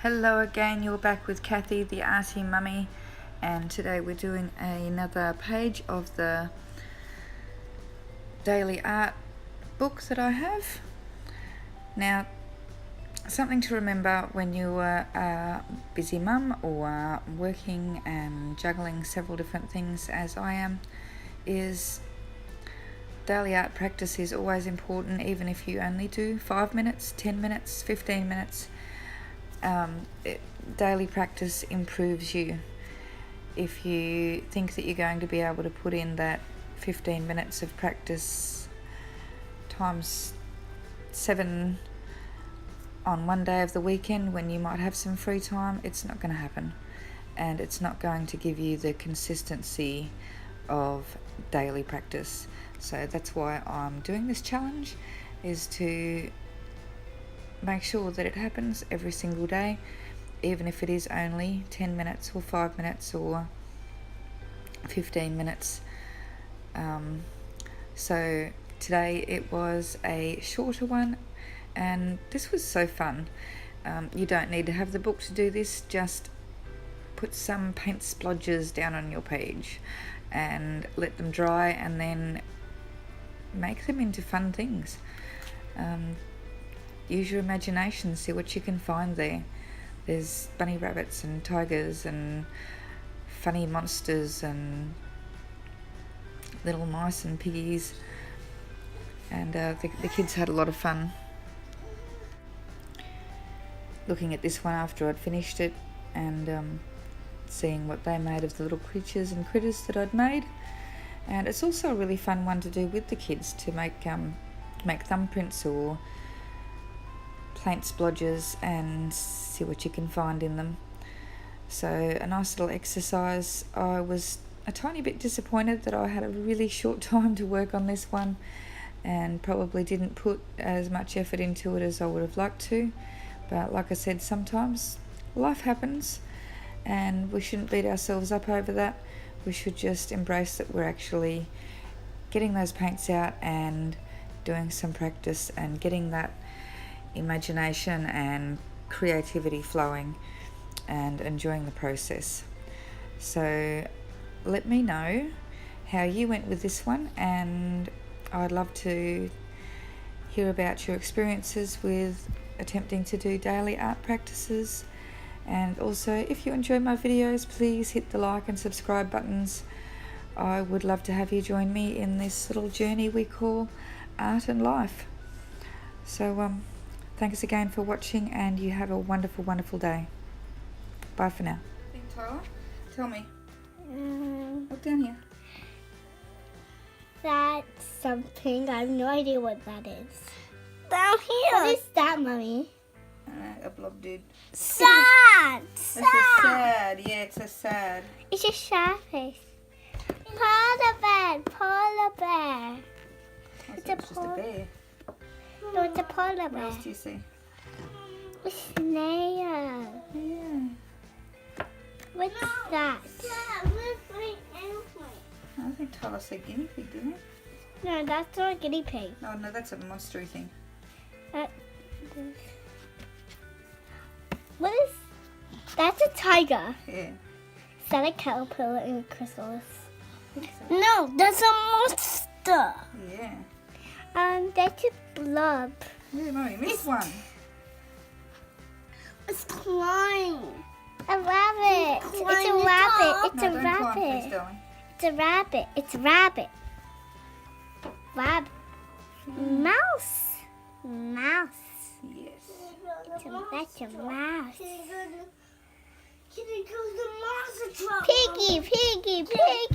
Hello again, you're back with Kathy, the arty mummy, and today we're doing another page of the daily art book that I have. Now, something to remember when you are a busy mum or working and juggling several different things as I am, is daily art practice is always important, even if you only do 5 minutes, 10 minutes, 15 minutes. Daily practice improves you. If you think that you're going to be able to put in that 15 minutes of practice times 7 on one day of the weekend when you might have some free time, it's not going to happen, and it's not going to give you the consistency of daily practice. So that's why I'm doing this challenge, is to make sure that it happens every single day, even if it is only 10 minutes or 5 minutes or 15 minutes. So today it was a shorter one, and this was so fun. You don't need to have the book to do this, just put some paint splotches down on your page and let them dry, and then make them into fun things. Use your imagination, see what you can find there. There's bunny rabbits and tigers and funny monsters and little mice and piggies, and the kids had a lot of fun looking at this one after I'd finished it, and seeing what they made of the little creatures and critters that I'd made. And it's also a really fun one to do with the kids, to make thumbprints or paint splodges and see what you can find in them. So a nice little exercise. I was a tiny bit disappointed that I had a really short time to work on this one, and probably didn't put as much effort into it as I would have liked to. But like I said, sometimes life happens and we shouldn't beat ourselves up over that. We should just embrace that we're actually getting those paints out and doing some practice and getting that imagination and creativity flowing and enjoying the process. So let me know how you went with this one, and I'd love to hear about your experiences with attempting to do daily art practices. And also, if you enjoy my videos, please hit the like and subscribe buttons. I would love to have you join me in this little journey we call art and life. So thanks again for watching, and you have a wonderful, wonderful day. Bye for now. Think, Tyler, tell me. Look down here. That's something. I have no idea what that is. Down here. What is that, Mummy? A blob dude. Sad. It's a sad. Yeah, it's a sad. It's a sad face. Polar bear. Polar bear. It's just a bear. No, it's a polar What bear. else do you see? A snail. Yeah. What's that? I think Tyler said guinea pig, didn't he? No, that's not a guinea pig. Oh no, that's a monstery thing. What is? That's a tiger. Yeah. Is that a caterpillar in a chrysalis? I think so. No, that's a monster. Yeah. That's a blob. Yeah, no, you missed one. It's flying. A rabbit. It's a rabbit. It's No, a don't climb, please, rabbit. darling. It's a rabbit. It's a rabbit. Rabbit. Mouse. Mouse. Yes. That's a mouse. Piggy, piggy, piggy.